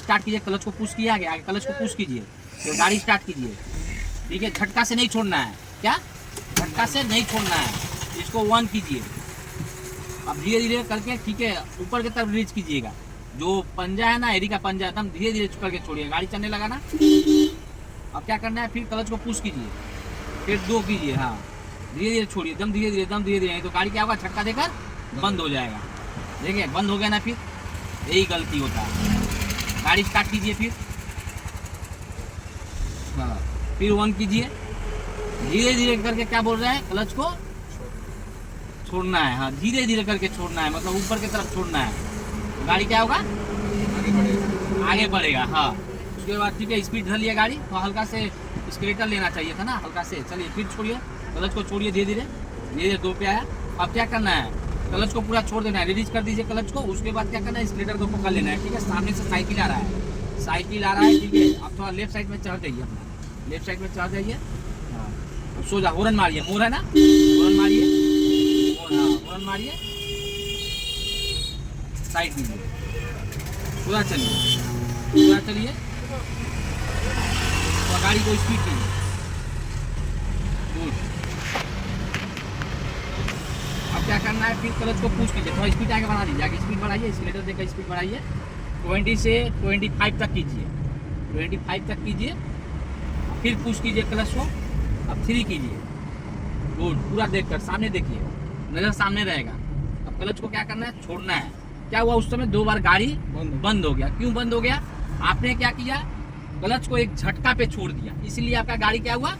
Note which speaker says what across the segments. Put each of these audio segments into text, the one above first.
Speaker 1: Start कीजिए, clutch को push किया आगे, आगे क्लच को पुश कीजिए, तो गाड़ी स्टार्ट कीजिए। ठीक है, झटका से नहीं छोड़ना है, क्या झटका से नहीं छोड़ना है, इसको 1 कीजिए। अब धीरे धीरे करके, ठीक है, ऊपर की तरफ रिलीज कीजिएगा। जो पंजा है ना, एडी का पंजा, एकदम धीरे धीरे करके छोड़िए, गाड़ी चलने लगा ना। अब क्या करना है, फिर क्लच को पुश कीजिए, फिर 2 कीजिए, हाँ धीरे धीरे छोड़िए, एकदम धीरे धीरे, एकदम धीरे धीरे, तो गाड़ी क्या होगा, झटका देकर बंद हो जाएगा। देखिए बंद हो गया ना, फिर यही गलती होता है। गाड़ी स्टार्ट कीजिए, फिर हाँ, फिर 1 कीजिए, धीरे धीरे करके क्या बोल रहा है, क्लच को छोड़ना है, हाँ धीरे धीरे करके छोड़ना है, मतलब ऊपर की तरफ छोड़ना है, तो गाड़ी क्या होगा, आगे बढ़ेगा। हाँ, उसके बाद ठीक है, स्पीड धर लिया गाड़ी, तो हल्का से स्केलेटर लेना चाहिए था ना, हल्का से। चलिए फिर छोड़िए, क्लच को छोड़िए, धीरे धीरे धीरे धीरे 2 पे आया। अब क्या करना है, क्लच को पूरा छोड़ देना है, रिलीज कर दीजिए क्लच को। उसके बाद क्या करना है, स्केलेटर को पकड़ लेना है। ठीक है, सामने से साइकिल आ रहा है, साइकिल आ रहा है, ठीक है। अब थोड़ा लेफ्ट साइड में चढ़ जाइए, अपना लेफ्ट साइड में चढ़ जाइए, हाँ सो जा, हॉर्न मारिए, मोर है ना, हॉर्न मारिए, हाँ हॉर्न मारिए, साइड दीजिए, पूरा चलिए, पूरा चलिए, और गाड़ी को स्पीड कीजिए, गुड। अब क्या करना है, फिर क्लच को पुश कीजिए, थोड़ा स्पीड आगे बढ़ा दीजिए, आगे स्पीड बढ़ाइए, एक्सीलरेटर देकर स्पीड बढ़ाइए, 20 से 25 तक कीजिए, 25 तक कीजिए, फिर पुश कीजिए क्लच को। अब 3 कीजिए, गुड, पूरा देखकर सामने देखिए, नज़र सामने रहेगा। अब क्लच को क्या करना है, छोड़ना है। क्या हुआ उस समय, 2 बार गाड़ी बंद हो गया। क्यों बंद हो गया, आपने क्या किया, क्लच को एक झटका पे छोड़ दिया, इसलिए आपका गाड़ी क्या हुआ,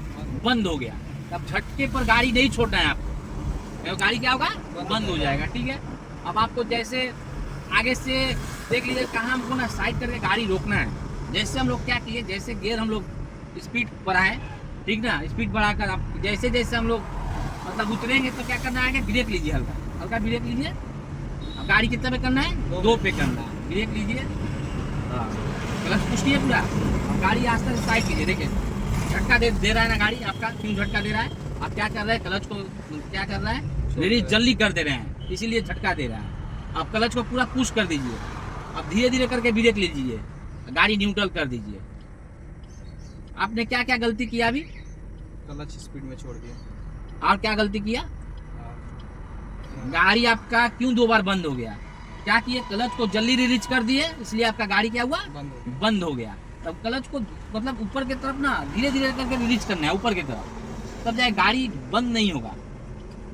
Speaker 1: बंद हो गया। अब झटके पर गाड़ी नहीं छोड़ना है आपको, गाड़ी क्या होगा, बंद हो जाएगा। ठीक है, अब आपको जैसे आगे से देख लीजिए कहाँ हमको ना साइड करके गाड़ी रोकना है। जैसे हम लोग क्या किए, जैसे गियर हम लोग स्पीड बढ़ाएं, ठीक ना, स्पीड बढ़ाकर आप जैसे जैसे हम लोग मतलब उतरेंगे तो क्या करना है, ब्रेक लीजिए, हल्का हल्का ब्रेक लीजिए। अब गाड़ी कितना पे करना है, 2 पे करना है, ब्रेक लीजिए, हाँ क्लच पुश कीजिए पूरा। अब गाड़ी आस्ते से साइड कीजिए, देखिए झटका दे रहा है ना गाड़ी आपका, क्यों झटका दे रहा है, अब क्या कर रहा है, क्लच को क्या कर रहा है, रिलीज जल्दी कर दे रहे हैं, इसीलिए झटका दे रहा है। अब क्लच को पूरा पुश कर दीजिए, अब धीरे धीरे करके ब्रेक लीजिए, गाड़ी न्यूट्रल कर दीजिए। आपने क्या क्या गलती किया अभी,
Speaker 2: क्लच स्पीड में छोड़ दिया,
Speaker 1: और क्या गलती किया, गाड़ी आपका क्यों 2 बार बंद हो गया, क्या किए, क्लच को जल्दी रिलीज कर दिए, इसलिए आपका गाड़ी क्या हुआ, बंद हो गया। तब क्लच को मतलब ऊपर की तरफ ना धीरे धीरे करके रिलीज करना है, ऊपर की तरफ, तब जाए गाड़ी बंद नहीं होगा।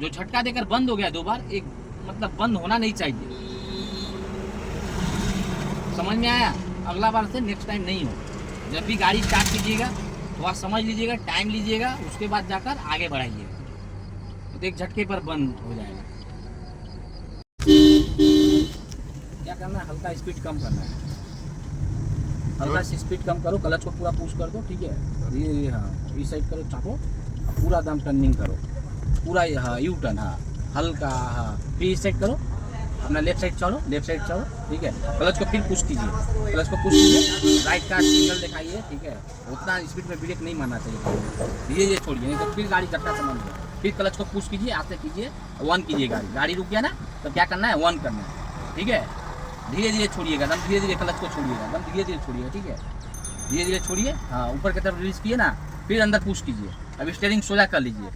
Speaker 1: जो झटका देकर बंद हो गया 2 बार, एक मतलब बंद होना नहीं चाहिए। समझ में आया, अगला बार से नेक्स्ट टाइम नहीं हो। जब भी गाड़ी स्टार्ट कीजिएगा थोड़ा समझ लीजिएगा, टाइम लीजिएगा, उसके बाद जाकर आगे बढ़ाइएगा, तो एक झटके पर बंद हो जाएगा। क्या करना है, हल्का स्पीड कम करना है, हल्का सी स्पीड कम करो, क्लच को पूरा पुश कर दो, ठीक है, धीरे धीरे, हाँ इस साइड करो चाको, पूरा दम टर्निंग करो, पूरा हाँ यू टर्न, हाँ हल्का, हाँ फिर इस साइड करो, अपना लेफ्ट साइड चलो, लेफ्ट साइड चलो, ठीक है, क्लच को फिर पुश कीजिए, क्लच को पुश कीजिए, राइट का सिग्नल दिखाइए, ठीक है, उतना स्पीड में ब्रेक नहीं मारना चाहिए, धीरे धीरे छोड़िए, नहीं तो फिर गाड़ी झटका से बंद हो। फिर क्लच को पुश कीजिए, आस्ते कीजिए, 1 कीजिए, गाड़ी रुक गया ना, तो क्या करना है, 1 करना है, ठीक है, धीरे धीरे छोड़िएगा, दम धीरे धीरे क्लच को छोड़िएगा, दम धीरे धीरे छोड़िएगा, ठीक है, धीरे धीरे छोड़िए, हाँ ऊपर की तरफ रिलीज किए ना, फिर अंदर पुश कीजिए, अभी स्टीयरिंग सोजा कर लीजिए,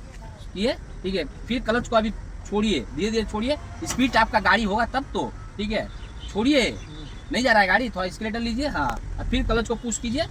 Speaker 1: किए, ठीक है, फिर क्लच को अभी छोड़िए, धीरे धीरे छोड़िए, स्पीड आपका गाड़ी होगा तब तो, ठीक है, छोड़िए, नहीं जा रहा है गाड़ी, थोड़ा एक्सीलरेटर लीजिए, हाँ अब फिर क्लच को पुश कीजिए,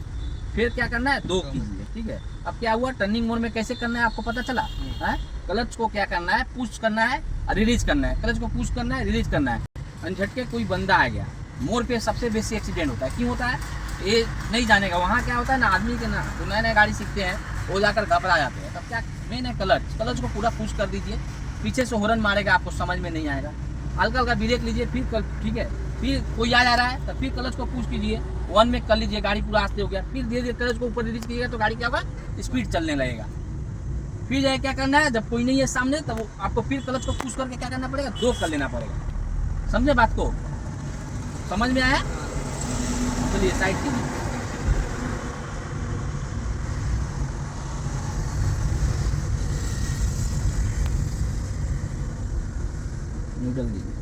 Speaker 1: फिर क्या करना है, 2 कीजिए, ठीक है। अब क्या हुआ, टर्निंग मोड में कैसे करना है आपको पता चला है, क्लच को क्या करना है, पुश करना है और रिलीज करना है, क्लच को पुश करना है, रिलीज करना है। झटके कोई बंदा आ गया, मोड़ पे सबसे बेसी एक्सीडेंट होता है, क्यों होता है, ये नहीं जानेगा, वहाँ क्या होता है ना, आदमी के ना जो नए नए गाड़ी सीखते हैं वो जाकर घबरा जाते हैं, तब क्या मेन है क्लच, क्लच को पूरा पुश कर दीजिए, पीछे से हॉर्न मारेगा आपको समझ में नहीं आएगा, हल्का हल्का ब्रेक लीजिए, फिर ठीक है, फिर कोई आ जा रहा है तो फिर क्लच को पुश कीजिए, 1 में कर लीजिए, गाड़ी पूरा आस्ते हो गया, फिर धीरे धीरे क्लच को ऊपर रिलीज कीजिएगा तो गाड़ी क्या होगा, स्पीड चलने लगेगा। फिर जाए क्या करना है, जब कोई नहीं है सामने तब आपको फिर क्लच को पुश करके क्या करना पड़ेगा, 2 कर लेना पड़ेगा, समझे बात को, समझ में आया, चलिए साइड कीजिए, न्यूट्रल दीजिए।